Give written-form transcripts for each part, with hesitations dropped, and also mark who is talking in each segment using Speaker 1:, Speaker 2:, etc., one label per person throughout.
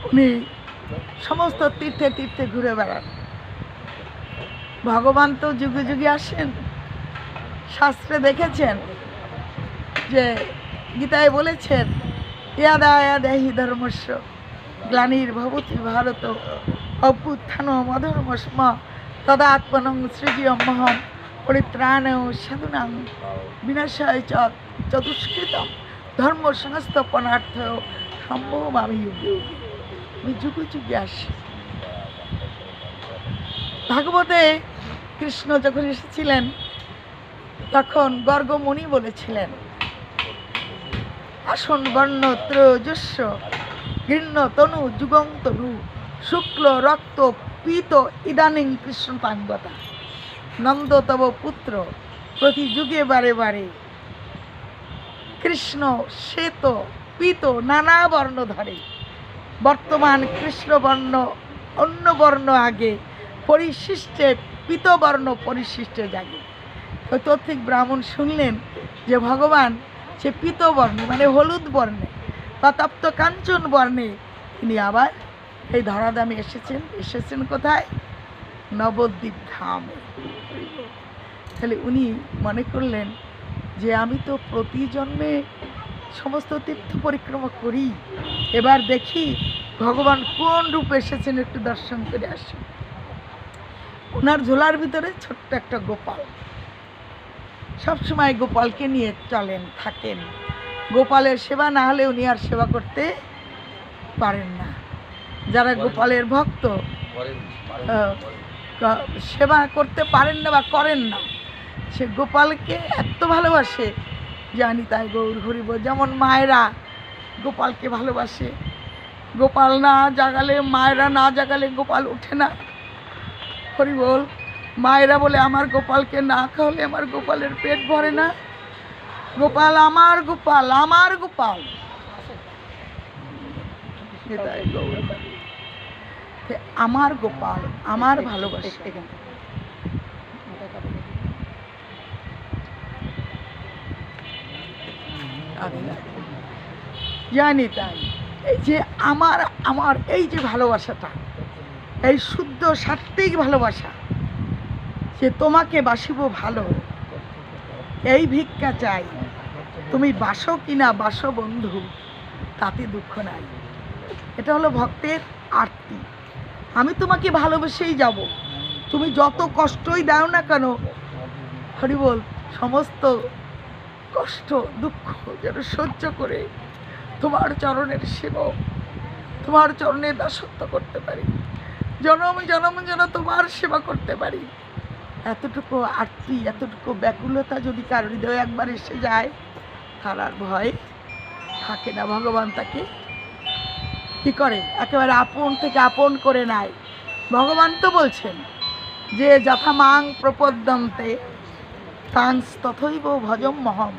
Speaker 1: উনি সমস্ত তীর্থে তীর্থে ঘুরে বেড়ান। ভগবান তো যুগে যুগে আসেন। শাস্ত্রে দেখেছেন যে গীতায় বলেছেন, ইয়াদা ইয়াদেহি ধর্মস্য গ্লানির্ভবতি ভারত অভ্যুত্থান অধর্মস্ম তদাত্মনং সৃজিয়মহম পরিত্রাণেয় সাধুনাং বিনাশায় চ চতুষ্কৃতম ধর্ম সংস্থাপনার্থ সম্ভব আমি যুগে যুগে যুগে আসি। ভাগবতে কৃষ্ণ যখন এসেছিলেন তখন গর্গমুনি বলেছিলেন, আসন বর্ণ ত্রয়োজস্য ঘৃণ্য তনু যুগং তনু শুক্ল রক্ত পীত ইদানিং কৃষ্ণ পাঙ্গতা নন্দ তব পুত্র প্রতি যুগে বারে বারে কৃষ্ণ শ্বেত পীত নানা বর্ণ ধরে। বর্তমান কৃষ্ণ বর্ণ অন্য বর্ণ আগে পরিশিষ্টে পীতবর্ণ পরিশিষ্টে জাগে। চতুর্থিক ব্রাহ্মণ শুনলেন যে ভগবান সে পীতবর্ণে মানে হলুদ বর্ণে বা তপ্ত কাঞ্চন বর্ণে তিনি আবার এই ধরাধামে এসেছেন কোথায়? নবদ্বীপ ধামে। তাহলে উনি মনে করলেন যে আমি তো প্রতি জন্মে সমস্ত তীর্থ পরিক্রমা করি, এবার দেখি ভগবান কোন রূপে এসেছেন, একটু দর্শন করে আসি। ওনার ঝোলার ভিতরে ছোট্ট একটা গোপাল, সবসময় গোপালকে নিয়ে চলেন থাকেন। গোপালের সেবা না হলে উনি আর সেবা করতে পারেন না। যারা গোপালের ভক্ত সেবা করতে পারেন না বা করেন না, সে গোপালকে এত ভালোবাসে জানি তাই গৌর হরিব। যেমন মায়েরা গোপালকে ভালোবাসে, গোপাল না জাগালে মায়েরা না জাগালে গোপাল ওঠে না। হরি বল। মায়েরা বলে আমার গোপালকে না খাওয়ালে আমার গোপালের পেট ভরে না। গোপাল আমার গোপাল, আমার গোপাল। আমার গোপাল আমার ভালোবাসা। জানি তাই এই যে আমার আমার এই যে ভালোবাসাটা, এই শুদ্ধ সাত্ত্বিক ভালোবাসা, যে তোমাকে বাসিব ভালো এই ভিক্ষা চাই, তুমি বাসো কিনা বাসো বন্ধু তাতে দুঃখ নাই। এটা হলো ভক্তের আরতি। আমি তোমাকে ভালোবেসেই যাব, তুমি যত কষ্টই দাও না কেন হরি বল, সমস্ত কষ্ট দুঃখ যেন সহ্য করে তোমার চরণের সেবক, তোমার চরণের দাসত্ব করতে পারি, জনম জনম যেন তোমার সেবা করতে পারি। এতটুকু আরতি, এতটুকু ব্যাকুলতা যদি কারোর হৃদয়ে একবার এসে যায়, তার আর ভয় থাকে না। ভগবান তাকে কি করে, একেবারে আপন থেকে আপন করে নেয়। ভগবান তো বলছেন যে যথা মাং প্রপদ্যন্তে তাংস তথৈব ভজম মহম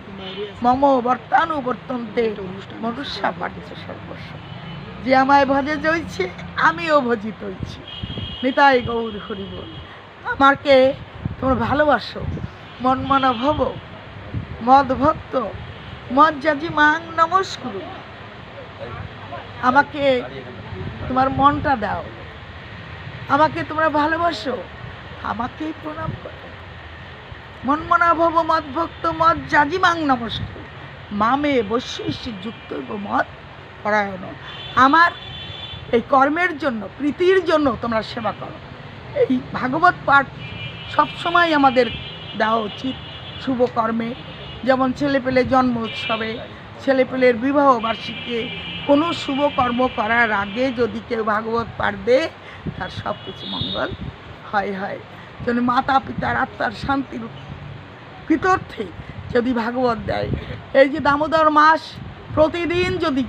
Speaker 1: মম বর্তানুবর্তন্তে মনুষ্যা পাঠিত সর্বস্ব। যে আমায় ভজে জইছে আমিও ভজিত হইছি। নিতাই গৌর হরি বল। আমাকে তোমরা ভালোবাসো, মন মনা ভব মদ ভক্ত মদ জাজি মাং নমস্কুরু। আমাকে তোমার মনটা দাও, আমাকে তোমরা ভালোবাসো, আমাকেই প্রণাম করো। মন মনা ভব মদ ভক্ত মদ জাজি মাং নমস্কুরু মামে বৈশ্বৈশ্য যুক্ত মদ পরায়ণ। আমার এই কর্মের জন্য প্রীতির জন্য তোমরা সেবা করো। এই ভাগবত পাঠ সবসময় আমাদের দেওয়া উচিত শুভ কর্মে। যেমন ছেলেপেলে জন্ম উৎসবে, ছেলেপেলের বিবাহ বার্ষিকী, কোনো শুভ কর্ম করার আগে যদি কেউ ভাগবত পাঠ দেয় তার সব কিছু মঙ্গল হয়। যেন মাতা পিতার আত্মার শান্তির ভিতর্থে যদি ভাগবত দেয়, এই যে দামোদর মাস প্রতিদিন যদি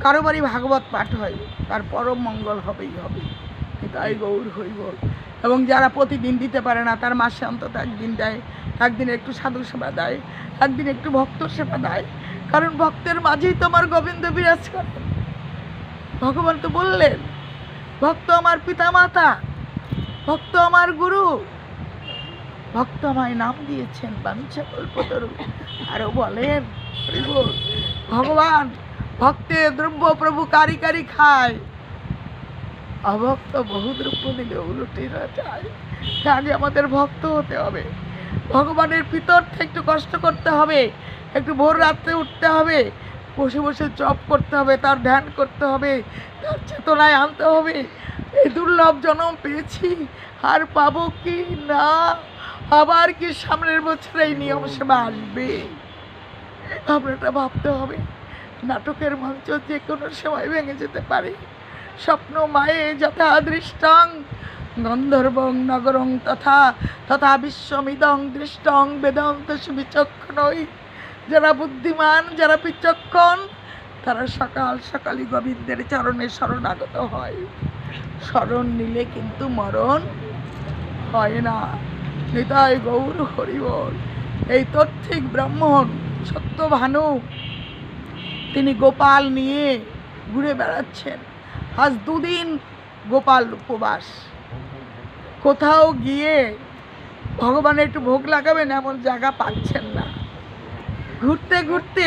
Speaker 1: কারো বাড়ি ভাগবত পাঠ হয় তার পরম মঙ্গল হবেই হবে। তাই গৌর হরি বল। এবং যারা প্রতিদিন দিতে পারে না তার মাসে অন্তত একদিন দেয়, একদিন একটু সাধু সেবা দেয়, একদিন একটু ভক্ত সেবা দেয়। কারণ ভক্তের মাঝেই তো আমার গোবিন্দ বিরাজ করে। ভগবান তো বললেন ভক্ত আমার পিতা মাতা, ভক্ত আমার গুরু, ভক্ত আমায় নাম দিয়েছেন বাঞ্ছা কল্পতরু। আরো বলেন ভগবান ভক্তের দ্রব্য প্রভু কারি কারি খায়, অভক্ত বহু দ্রব্য দিলে উলটে না যায়। আগে আমাদের ভক্ত হতে হবে, ভগবানের পিতর্থে একটু কষ্ট করতে হবে, একটু ভোর রাত্রে উঠতে হবে, বসে বসে জপ করতে হবে, তার ধ্যান করতে হবে, তার চেতনায় আনতে হবে। এই দুর্লভ জন্ম পেয়েছি, আর পাবো কি না, আবার কি সামনের বছর এই নিয়ম সেবা আসবে, ভাবনাটা ভাবতে হবে। নাটকের মঞ্চ যে কোনো সময় ভেঙে যেতে পারে। স্বপ্ন মায়ে যথা দৃষ্টং গন্ধর্বং নগরং তথা তথা বিশ্বমিদং দৃষ্টং বেদান্ত বিচক্ষণই। যারা বুদ্ধিমান, যারা বিচক্ষণ, তারা সকাল সকালই গোবিন্দের চরণে শরণাগত হয়। শরণ নিলে কিন্তু মরণ হয় না। নিতাই গৌর হরিবল। এই তথ্যিক ব্রাহ্মণ সত্যভানু তিনি গোপাল নিয়ে ঘুরে বেড়াচ্ছেন। আজ 2 দিন গোপাল উপবাস। কোথাও গিয়ে ভগবানের একটু ভোগ লাগাবেন এমন জায়গা পাচ্ছেন না। ঘুরতে ঘুরতে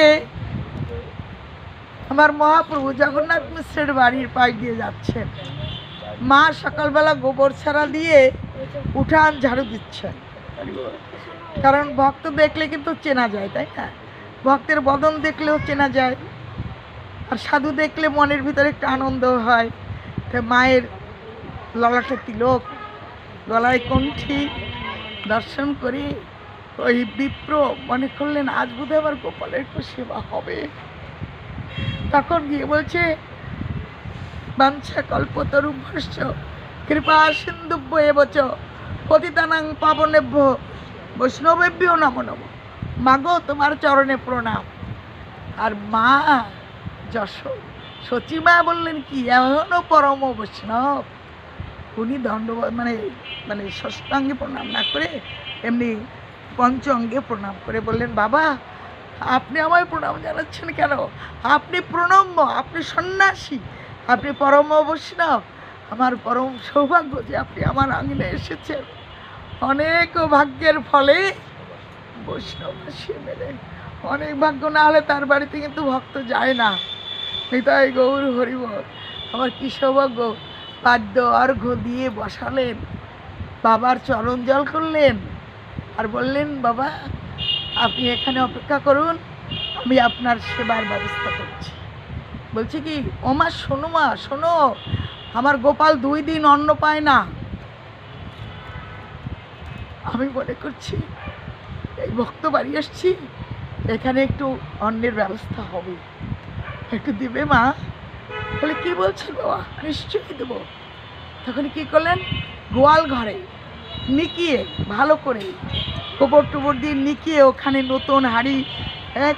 Speaker 1: আমার মহাপ্রভু জগন্নাথ মিশ্রের বাড়ির পাশ দিয়ে যাচ্ছেন। মা সকালবেলা গোবর ছাড়া দিয়ে উঠান ঝাড়ু দিচ্ছেন, কারণ ভক্ত দেখলে কিন্তু চেনা যায়, তাই না? ভক্তের বদন দেখলেও চেনা যায়, আর সাধু দেখলে মনের ভিতরে একটা আনন্দ হয়। তো মায়ের ললাটে তিলক, গলায় কণ্ঠী দর্শন করে ওই বিপ্র মনে করলেন আজ বোধহয় আবার গোপালের একটু সেবা হবে। তখন গিয়ে বলছে বাঞ্ছা কল্পতরুভ্যশ্চ কৃপা সিন্ধুভ্য এবচ পতিতানাং পাবনেভ্য বৈষ্ণবেভ্যো নমো নমঃ। মাগো তোমার চরণে প্রণাম। আর মা সচিমা বললেন কি, এখনো পরম বৈষ্ণব। উনি দণ্ডবত মানে ষষ্ঠাঙ্গে প্রণাম না করে এমনি পঞ্চ অঙ্গে প্রণাম করে বললেন, বাবা আপনি আমায় প্রণাম জানাচ্ছেন কেন? আপনি প্রণম্য, আপনি সন্ন্যাসী, আপনি পরম বৈষ্ণব। আমার পরম সৌভাগ্য যে আপনি আমার আঙিনে এসেছেন। অনেক ভাগ্যের ফলে বৈষ্ণব সে মেলে। অনেক ভাগ্য না হলে তার বাড়িতে কিন্তু ভক্ত যায় না। নিতাই গৌর হরিবল। আমার কি সৌভাগ্য। পাদ্য অর্ঘ্য দিয়ে বসালেন, বাবার চরণ জল করলেন, আর বললেন বাবা আপনি এখানে অপেক্ষা করুন, আমি আপনার সেবার ব্যবস্থা করছি। বলছি কি, ও মা শোনো, মা শোনো, আমার গোপাল 2 দিন অন্ন পায় না। আমি মনে করছি এই ভক্ত বাড়ি এসছি, এখানে একটু অন্নের ব্যবস্থা হবে, একটু দিবে মা? বলে কি বলছেন বাবা, নিশ্চয়ই দেবো। তখন কি করলেন, গোয়াল ঘরে নিকিয়ে ভালো করে গোবর টোবর দিয়ে নিকিয়ে ওখানে নতুন হাঁড়ি,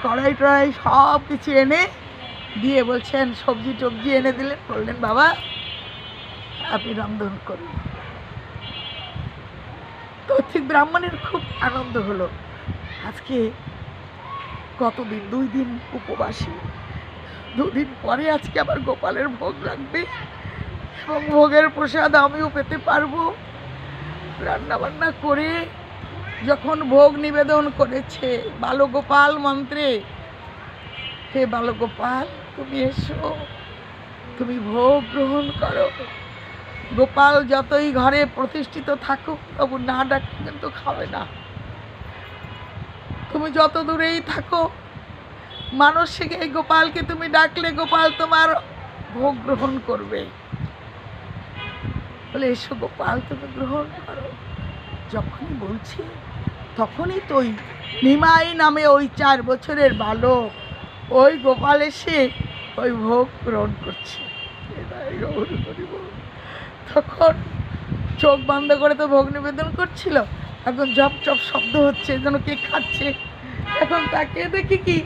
Speaker 1: কড়াই টড়াই সব কিছু এনে দিয়ে বলছেন, সবজি টবজি এনে দিলেন, বললেন বাবা আপনি রন্ধন করুন। তো ঠিক ব্রাহ্মণের খুব আনন্দ হলো। আজকে কতদিন, 2 দিন উপবাসী, 2 দিন পরে আজকে আবার গোপালের ভোগ লাগবে, এবং ভোগের প্রসাদ আমিও পেতে পারবো। রান্না বান্না করে যখন ভোগ নিবেদন করেছে বালগোপাল মন্ত্রে, হে বালগোপাল তুমি এসো, তুমি ভোগ গ্রহণ করো। গোপাল যতই ঘরে প্রতিষ্ঠিত থাকুক তবু না ডাকলে কিন্তু খাবে না। তুমি যত দূরেই থাকো, মানসিক এই গোপালকে তুমি ডাকলে গোপাল তোমার ভোগ গ্রহণ করবে। বলে এসো গোপাল তুমি গ্রহণ করো। যখনই বলছি তখনই তো ওই নিমাই নামে ওই 4 বছরের বালক ওই গোপাল এসে ওই ভোগ গ্রহণ করছে। তখন চোখ বন্ধ করে তো ভোগ নিবেদন করছিল, এখন জপ চপ শব্দ হচ্ছে যেন কে খাচ্ছে। এখন তাকে দেখি কি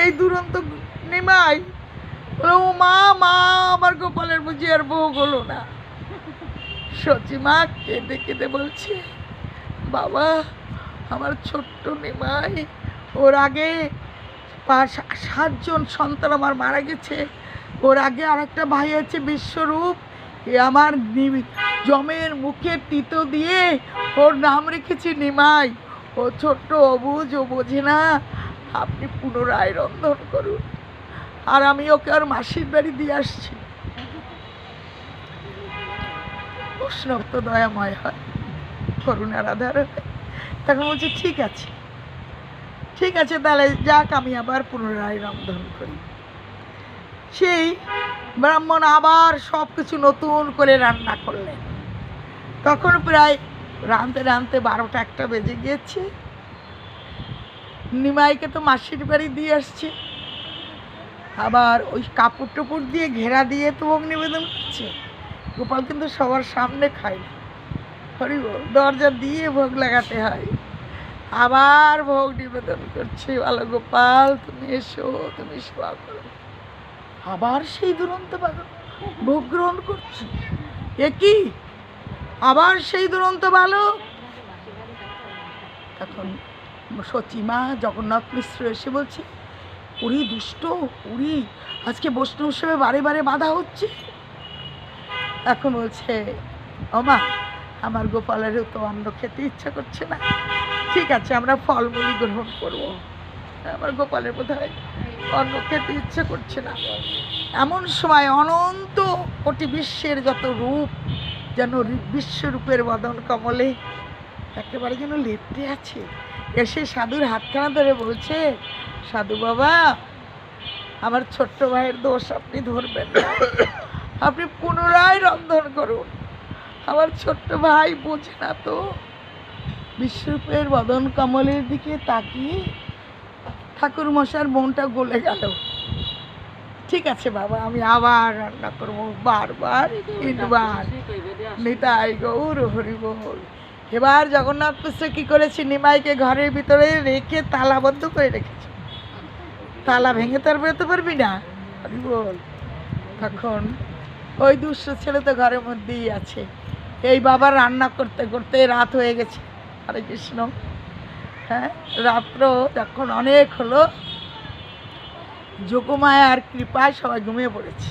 Speaker 1: এই দুরন্ত নিমাই বলে, ও মা মা আমার গোপালের বুঝি আর ভোগ হলো না। সচিমা কেঁদে কেঁদে বলছে, বাবা আমার ছোট্ট নিমাই, ওর আগে 7 জন সন্তান আমার মারা গেছে, ওর আগে আরেকটা ভাই আছে বিশ্বরূপ, এ আমার জমের মুখে তিতো দিয়ে ওর নাম রেখেছি নিমাই। ও ছোট্ট অবুঝ, ও বোঝে না, আপনি পুনরায় রন্ধন করুন, আর আমি ওকে আর মাসির বাড়ি দিয়ে আসছি। বৈষ্ণব তো দয়াময় হয়, করুণার আধার হয়। তখন বলছে ঠিক আছে, ঠিক আছে, তাহলে যাক, আমি আবার পুনরায় রন্ধন করি। সেই ব্রাহ্মণ আবার সব কিছু নতুন করে রান্না করলেন। তখন প্রায় রাঁধতে রাঁধতে 12টা 1টা বেজে গিয়েছে। নিমাইকে তো মাসির বাড়ি দিয়ে আসছে, আবার ওই কাপড় টুপড় দিয়ে ঘেরা দিয়ে তো ভোগ নিবেদন করছে। গোপাল কিন্তু সবার সামনে খায় না, হরি বল, দরজা দিয়ে ভোগ লাগাতে হয়। আবার ভোগ নিবেদন করছে, ভালো গোপাল তুমি এসো, তুমি সেবা করো। আবার সেই দুরন্ত বালক ভোগ গ্রহণ করছে। এ কি, আবার সেই দুরন্ত বালক? তখন সচিমা জগন্নাথ মিশ্র এসে বলছে, উরি দুষ্ট, উরি আজকে বৈষ্ণব হিসেবে বারে বারে বাধা হচ্ছে। এখন বলছে, ওমা, আমার গোপালেরও তো অন্ন খেতে ইচ্ছা করছে না, ঠিক আছে আমরা ফলমূলই গ্রহণ করবো, আমার গোপালের বোধহয় অন্ন খেতে ইচ্ছে করছে না। এমন সময় অনন্ত কোটি বিশ্বের যত রূপ যেন বিশ্বরূপের বদন কমলে একেবারে যেন লেপ্টে আছে, এসে সাধুর হাতখানা ধরে বলছে, সাধু বাবা, আমার ছোট্ট ভাইয়ের দোষ আপনি ধরবেন না, আপনি পুনরায় রন্ধন করুন। আমার ছোট্ট ভাই বোঝে না তো। বিশ্বরূপের বদন কমলের দিকে তাকিয়ে ঠাকুর মশার মনটা গলে গেল। ঠিক আছে বাবা, আমি আবার রান্না করবো, বারবার 3বার। নিতাই গৌর হরি বল। এবার জগন্নাথ মিশ্র কি করেছে, নিমাইকে ঘরের ভিতরে রেখে তালাবদ্ধ করে রেখেছে। তালা ভেঙে তার বেরোতে পারবি না, হরি বল। তখন ওই দুষ্ট ছেলে তো ঘরের মধ্যেই আছে। এই বাবা রান্না করতে করতে রাত হয়ে গেছে, হরে কৃষ্ণ। হ্যাঁ, রাত্র যখন অনেক হলো, যোগমায়ার কৃপায় সবাই ঘুমিয়ে পড়েছে।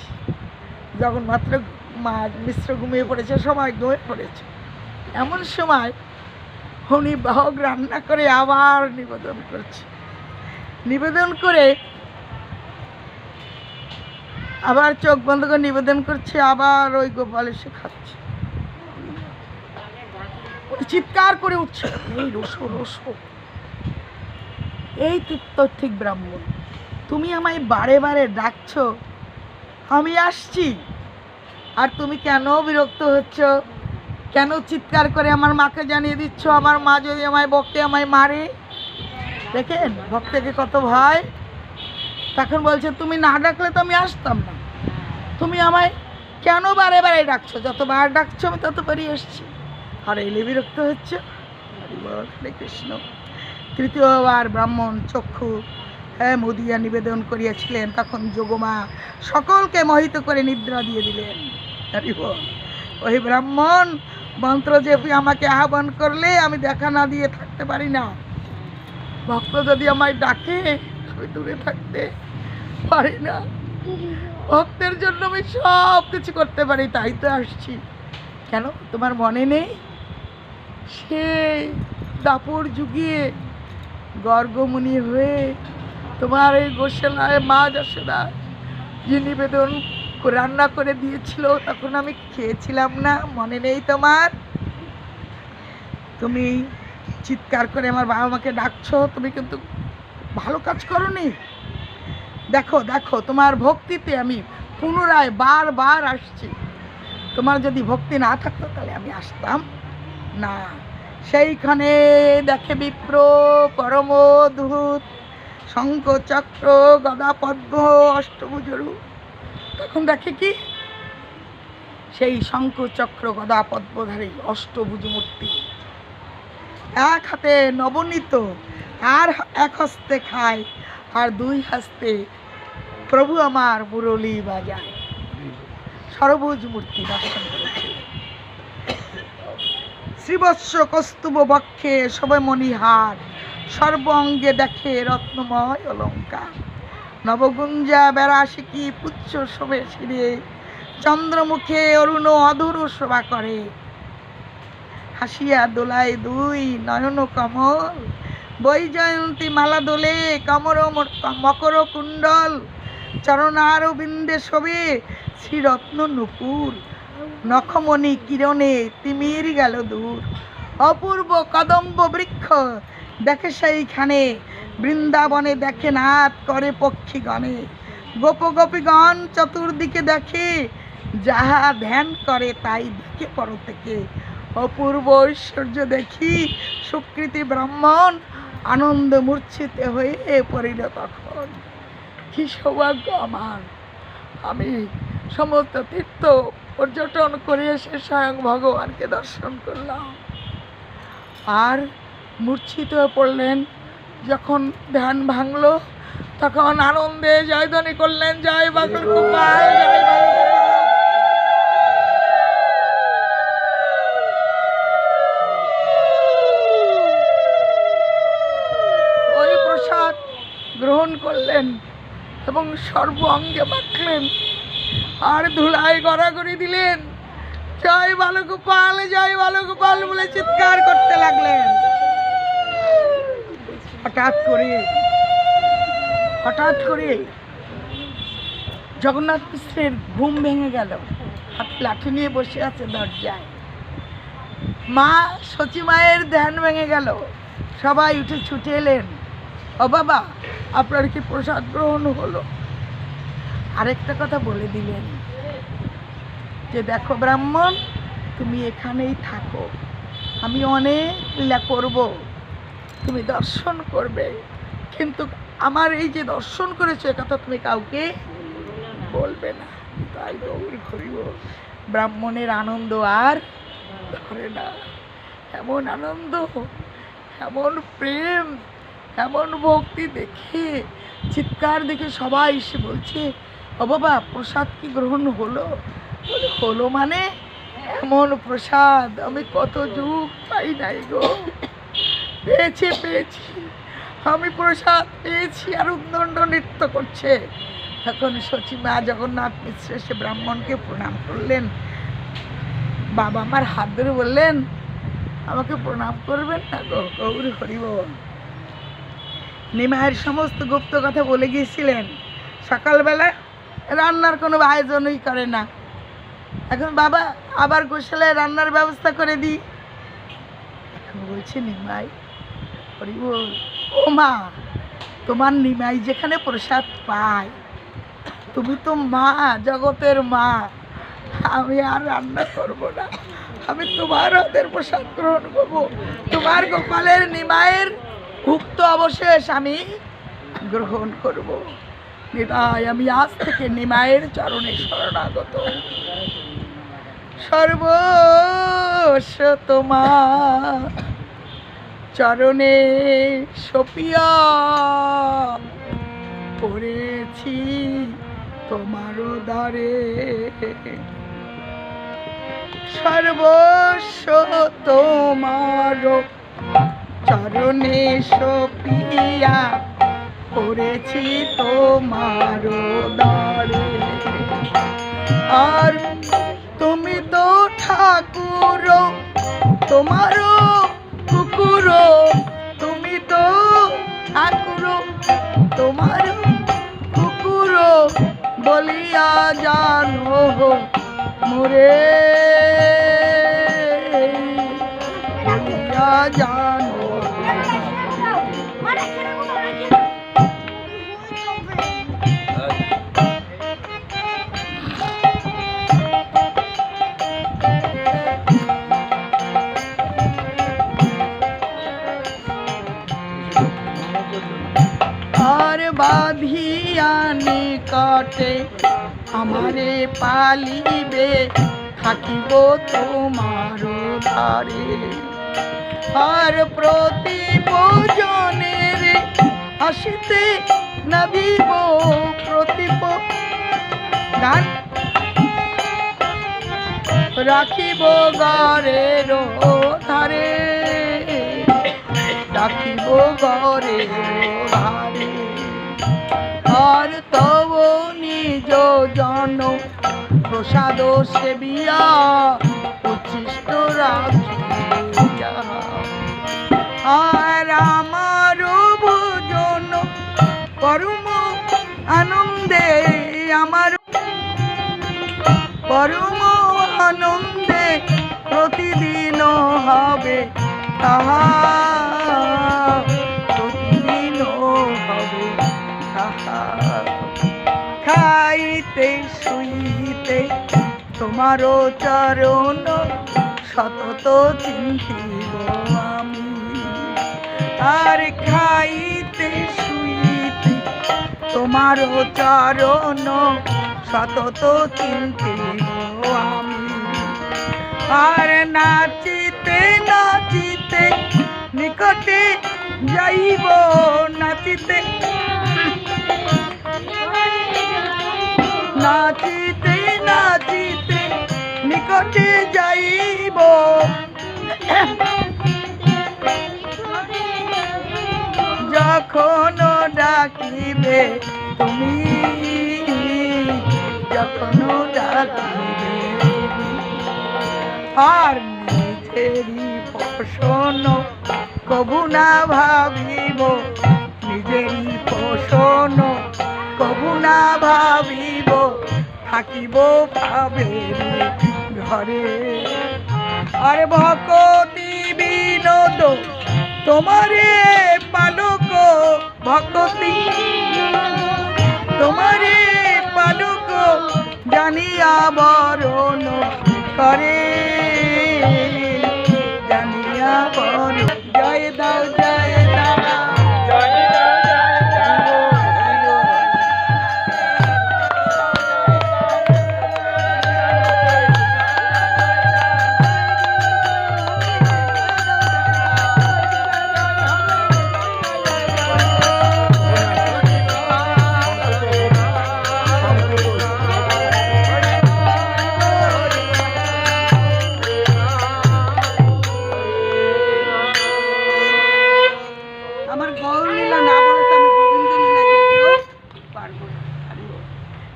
Speaker 1: যখন মাত্র মিশ্র ঘুমিয়ে পড়েছে, সবাই ঘুমিয়ে পড়েছে। এমন সময় উনি ভোগ রান্না করে আবার নিবেদন করছে। নিবেদন করে আবার চোখ বন্ধ করে নিবেদন করছে, আবার ওই গোপাল এসে খাচ্ছে। চিৎকার করে উঠছে, এই রসো রসো, এই ঠিক ব্রাহ্মণ, তুমি আমায় বারে বারে ডাকছো, আমি আসছি, আর তুমি কেন বিরক্ত হচ্ছ? কেন চিৎকার করে আমার মাকে জানিয়ে দিচ্ছ? আমার মা যদি আমায় বকে, আমায় মারে। দেখেন ভক্তকে কত ভয়। তখন বলছে, তুমি না ডাকলে তো আমি আসতাম না, তুমি আমায় কেন বারে বারে ডাকছো? যতবার ডাকছো আমি ততবারই এসছি, আর এলে বিরক্ত হচ্ছে। হরে কৃষ্ণ। তৃতীয়বার ব্রাহ্মণ চক্ষু মুদিয়া নিবেদন করিয়াছিলেন, তখন যোগমা সকলকে মোহিত করে নিদ্রা দিয়ে দিলেন। ওই ব্রাহ্মণ মন্ত্র যে আমাকে আহ্বান করলে আমি দেখা না দিয়ে থাকতে পারি না, ভক্ত যদি আমায় ডাকে আমি দূরে থাকতে পারি না। ভক্তের জন্য আমি সব কিছু করতে পারি, তাই তো আসছি। কেন তোমার মনে নেই, সেই দাপর যুগিয়ে গর্গমুনি হয়ে তোমার এই গোশালায় মা যশোদা যে নিবেদন রান্না করে দিয়েছিল, তখন আমি খেয়েছিলাম না, মনে নেই তোমার? তুমি চিৎকার করে আমার বাবা মাকে ডাকছো, তুমি কিন্তু ভালো কাজ করোনি। দেখো দেখো, তোমার ভক্তিতে আমি পুনরায় বারবার আসছি। তোমার যদি ভক্তি না থাকতো তাহলে আমি আসতাম না। সেইখানে দেখে বিপ্র পরম অদ্ভুত শঙ্খ চক্র গদা পদ্ম অষ্টভুজরু। তখন দেখে কি, সেই শঙ্খ চক্র গদা পদ্মধারী অষ্টভুজ মূর্তি, এক হাতে নবনীত, আর এক হস্তে খায়, আর 2 হস্তে প্রভু আমার মুরলী বাজায়। সরভুজ মূর্তি দর্শন করেছে। শ্রীবৎস কস্তুভ বক্ষে সবে মণিহার, সর্ব অঙ্গে দেখে রত্নময় অলঙ্কার। নবগুঞ্জা বেড়াশিকি পুচ্ছ শোভে শিরে, চন্দ্রমুখে অরুণ অধুর শোভা করে। হাসিয়া দোলায় 2 নয়ন কমল, বৈজয়ন্তী মালা দোলে কমর মকর কুণ্ডল। চরণার বিন্দে শোভে শ্রীরত্ন নুপুর, নখমণি কিরণে তিমির গেল দূর। অপূর্ব কদম্ব বৃক্ষ দেখে সেইখানে, বৃন্দাবনে দেখে নাথ করে পক্ষীগণে। গোপ গোপীগণ চতুর্দিকে দেখে, যাহা ধ্যান করে তাই দেখে পর থেকে। অপূর্ব ঐশ্বর্য দেখি সুকৃতি ব্রাহ্মণ, আনন্দ মূর্ছিত হয়ে পড়িল তখন। কি সৌভাগ্য আমার! আমি সমস্ত তীর্থ পর্যটন করে এসে স্বয়ং ভগবানকে দর্শন করলাম। আর মূর্ছিত হয়ে পড়লেন। যখন ধ্যান ভাঙল তখন আনন্দে জয়ধ্বনি করলেন, জয় বাগল গোপাল, জয় বাগল গোপাল। ওই প্রসাদ গ্রহণ করলেন এবং সর্ব অঙ্গে মাখলেন আর ধুলায় গড়াগড়ি দিলেন, জয় বালগোপাল, জয় বালগোপাল বলে চিৎকার করতে লাগলেন। হঠাৎ করে জগন্নাথ মিশ্রের ঘুম ভেঙে গেল। হাতে লাঠি নিয়ে বসে আছে দরজায়। মা সচী মায়ের ধ্যান ভেঙে গেল। সবাই উঠে ছুটে এলেন, ও বাবা আপনার কি প্রসাদ গ্রহণ হলো? আরেকটা কথা বলে দিলেন যে দেখো ব্রাহ্মণ, তুমি এখানেই থাকো, আমি অনেক লীলা করব, তুমি দর্শন করবে, কিন্তু আমার এই যে দর্শন করেছো এ কথা তুমি কাউকে বলবে না। তাই গৌর করিব। ব্রাহ্মণের আনন্দ আর ধরে না। এমন আনন্দ, এমন প্রেম, এমন ভক্তি দেখে, চিৎকার দেখে সবাই এসে বলছে, ও বাবা প্রসাদ কি গ্রহণ হলো? বলে হলো মানে এমন প্রসাদ আমি কত যুগ পাই নাই গো। পেয়েছি, আমি প্রসাদ পেয়েছি। আর উদ্দণ্ড নৃত্য করছে। তখন সচী মা জগন্নাথ মিশ্র সে ব্রাহ্মণকে প্রণাম করলেন। বাবা আমার হাত ধরে বললেন, আমাকে প্রণাম করবেন না গো, গৌর হরিবল। নিমায়ের সমস্ত গুপ্ত কথা বলে গিয়েছিলেন। সকালবেলা রান্নার কোনো আয়োজনই করে না। এখন বাবা আবার গোশালে রান্নার ব্যবস্থা করে দিই। এখন বলছে নিমাই, হরিবল, ও মা, তোমার নিমাই যেখানে প্রসাদ পায়, তুমি তো মা, জগতের মা, আমি আর রান্না করব না, আমি তোমার হাতের প্রসাদ গ্রহণ করব। তোমার গোপালের নিমায়ের ভুক্ত অবশেষ আমি গ্রহণ করব। নিতাই আমি আজ থেকে নিমায়ের চরণে শরণাগত। সর্বস্ব তোমার চরণে সপিয়া পড়েছি তোমার দ্বারে। সর্বস্ব তোমার চরণে সপিয়া পড়েছি তোমার দ্বারে। আর তুমি তো ঠাকুর, তোমার কুকুর, তুমি তো ঠাকুর, তোমার কুকুর বলিয়া জানো মোরে, বলিয়া জানো। আর বাঁধিয়া নিকটে আমারে পালিবে, থাকিব তোমার ধারে। আর প্রতি ভোজনের আসিতে না দিব প্রতিপ গান, রাখিব ঘরের ধারে, রাখিব ঘরের ধারে। আর তব নিজ জন প্রসাদ সেবিয়া উচ্ছিষ্ট রাখিয়া। আর আমার ভোজন পরম আনন্দে, আমার পরম আনন্দে প্রতিদিনও হবে তাহা, প্রতিদিনও হবে তাহা। খাইতে শুইতে তোমারও চরণ সতত চিন্তিব আমি, আর খাইতে শুইতে তোমারও চরণ সতত চিন্তিব আমি। আর নাচিতে নাচিতে নিকটে যাইব, নাচিতে নাচিতে নাচিতে নিকটে যাইব, যখন ডাকিবে তুমি, যখন ডাকিবে। আর নিজেরই পোষণ কবু না ভাবিব, নিজেরই পোষণ কবু না ভাবিব, থাকিব ভাবের ঘরে। আর ভকতি বিনোদ তোমারে পালক, ভকতি তোমারে পালক জানিয়া বরণ করে, জানিয়া বরণ। জয় দাও জয় দাও,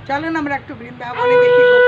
Speaker 1: চলেন আমরা একটু বৃন্দাবনে দেখি।